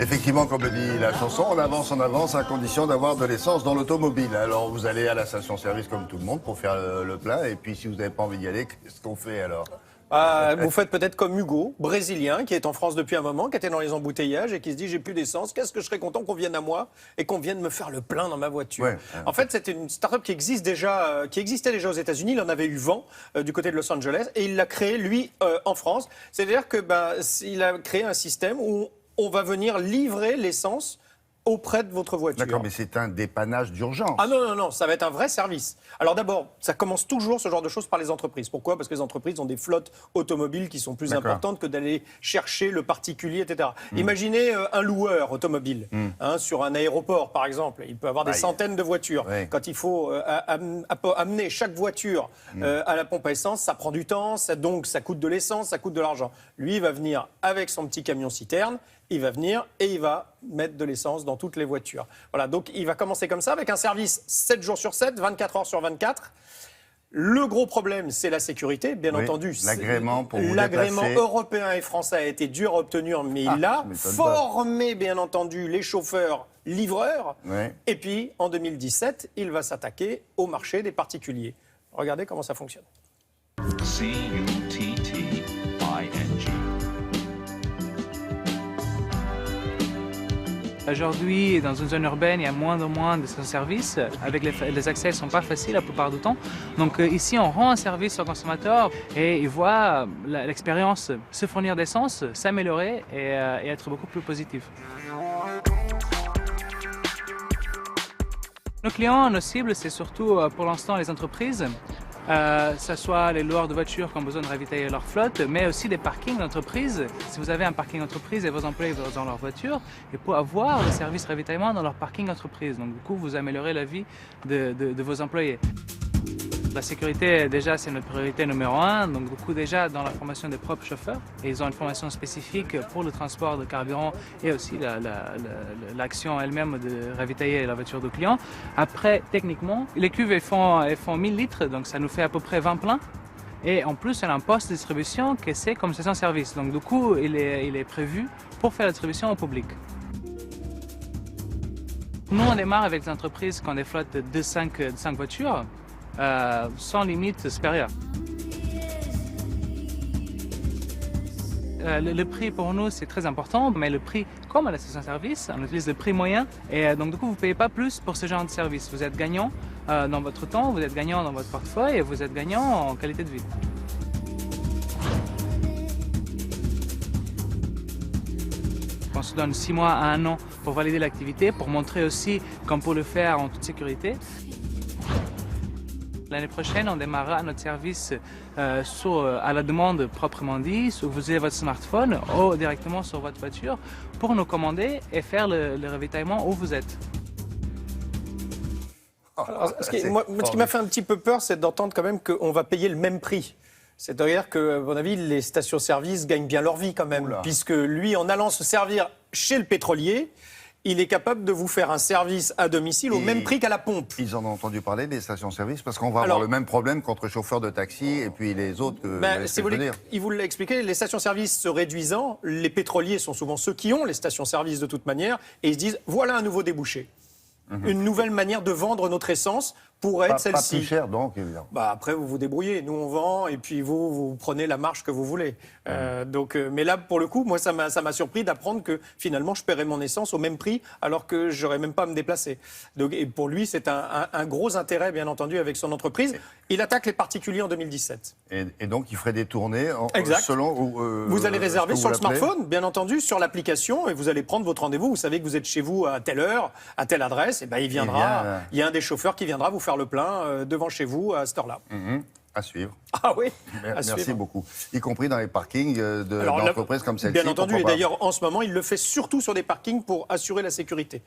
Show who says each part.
Speaker 1: Effectivement, comme le dit la chanson, on avance à condition d'avoir de l'essence dans l'automobile. Alors vous allez à la station-service comme tout le monde pour faire le plein, et puis si vous n'avez pas envie d'y aller, qu'est-ce qu'on fait alors?
Speaker 2: Vous faites peut-être comme Hugo, brésilien, qui est en France depuis un moment, qui était dans les embouteillages et qui se dit j'ai plus d'essence, qu'est-ce que je serais content qu'on vienne à moi et qu'on vienne me faire le plein dans ma voiture.
Speaker 1: Ouais.
Speaker 2: En fait, c'était une start-up qui existait déjà aux États-Unis, il en avait eu vent du côté de Los Angeles et il l'a créé lui en France. C'est-à-dire que il a créé un système où on va venir livrer l'essence auprès de votre voiture.
Speaker 1: D'accord, mais c'est un dépannage d'urgence.
Speaker 2: Ah non, ça va être un vrai service. Alors d'abord, ça commence toujours ce genre de choses par les entreprises. Pourquoi? Parce que les entreprises ont des flottes automobiles qui sont plus importantes que d'aller chercher le particulier, etc. Imaginez un loueur automobile sur un aéroport, par exemple. Il peut avoir des centaines de voitures.
Speaker 1: Ouais.
Speaker 2: Quand il faut amener chaque voiture à la pompe à essence, ça prend du temps, donc ça coûte de l'essence, ça coûte de l'argent. Lui, il va venir avec son petit camion-citerne. Il va venir et il va mettre de l'essence dans toutes les voitures. Voilà, donc il va commencer comme ça, avec un service 7 jours sur 7, 24 heures sur 24. Le gros problème, c'est la sécurité, bien entendu.
Speaker 1: L'agrément pour vous
Speaker 2: L'agrément
Speaker 1: déplacer.
Speaker 2: européen et français a été dur à obtenir, mais il a formé, bien entendu, les chauffeurs livreurs.
Speaker 1: Ouais.
Speaker 2: Et puis, en 2017, il va s'attaquer au marché des particuliers. Regardez comment ça fonctionne.
Speaker 3: Cutting.
Speaker 4: Aujourd'hui, dans une zone urbaine, il y a moins de services. Avec les accès ne sont pas faciles la plupart du temps. Donc ici, on rend un service au consommateur et il voit l'expérience se fournir d'essence, s'améliorer et être beaucoup plus positive. Nos clients, nos cibles, c'est surtout pour l'instant les entreprises. Que ce soit les loueurs de voitures qui ont besoin de ravitailler leur flotte, mais aussi des parkings d'entreprise. Si vous avez un parking d'entreprise et vos employés vont dans leur voiture, et pour avoir le service ravitaillement dans leur parking d'entreprise. Donc du coup, vous améliorez la vie de vos employés. La sécurité, déjà, c'est notre priorité numéro 1. Donc, du coup, déjà, dans la formation des propres chauffeurs, et ils ont une formation spécifique pour le transport de carburant et aussi l'action elle-même de ravitailler la voiture du client. Après, techniquement, les cuves, elles font 1000 litres, donc ça nous fait à peu près 20 pleins. Et en plus, on a un poste de distribution qui c'est comme station-service. Donc, du coup, il est prévu pour faire la distribution au public. Nous, on démarre avec des entreprises qui ont des flottes de 5 voitures. Sans limite supérieure. Le prix pour nous c'est très important, mais le prix comme à la station-service, on utilise le prix moyen et donc du coup vous ne payez pas plus pour ce genre de service. Vous êtes gagnant dans votre temps, vous êtes gagnant dans votre portefeuille et vous êtes gagnant en qualité de vie. On se donne 6 mois à 1 an pour valider l'activité, pour montrer aussi qu'on peut le faire en toute sécurité. L'année prochaine, on démarrera notre service à la demande proprement dit, où vous avez votre smartphone ou directement sur votre voiture pour nous commander et faire le ravitaillement où vous êtes.
Speaker 2: Alors, ce qui m'a fait un petit peu peur, c'est d'entendre quand même qu'on va payer le même prix. C'est-à-dire que, à mon avis, les stations-service gagnent bien leur vie quand même, puisque lui, en allant se servir chez le pétrolier, il est capable de vous faire un service à domicile au même prix qu'à la pompe.
Speaker 1: Ils en ont entendu parler des stations-service parce qu'on va avoir le même problème qu'entre chauffeurs de taxi et puis les autres.
Speaker 2: Il vous l'a expliqué, les stations-service se réduisant, les pétroliers sont souvent ceux qui ont les stations-service de toute manière et ils se disent voilà un nouveau débouché. Une nouvelle manière de vendre notre essence pourrait être celle-ci.
Speaker 1: Pas plus cher donc, évidemment.
Speaker 2: Après, vous vous débrouillez. Nous, on vend et puis vous prenez la marge que vous voulez. Mais là, pour le coup, moi, ça m'a surpris d'apprendre que finalement, je paierais mon essence au même prix alors que je n'aurais même pas à me déplacer. Donc, et pour lui, c'est un gros intérêt, bien entendu, avec son entreprise. Il attaque les particuliers en 2017.
Speaker 1: Et donc, il ferait des tournées
Speaker 2: selon vous allez réserver sur le smartphone, bien entendu, sur l'application, et vous allez prendre votre rendez-vous. Vous savez que vous êtes chez vous à telle heure, à telle adresse, et il viendra. Il y a un des chauffeurs qui viendra vous faire le plein devant chez vous à cette heure-là.
Speaker 1: À suivre.
Speaker 2: Ah oui.
Speaker 1: Merci beaucoup. Y compris dans les parkings d'entreprises comme celle-ci.
Speaker 2: Bien entendu, et d'ailleurs, en ce moment, il le fait surtout sur des parkings pour assurer la sécurité.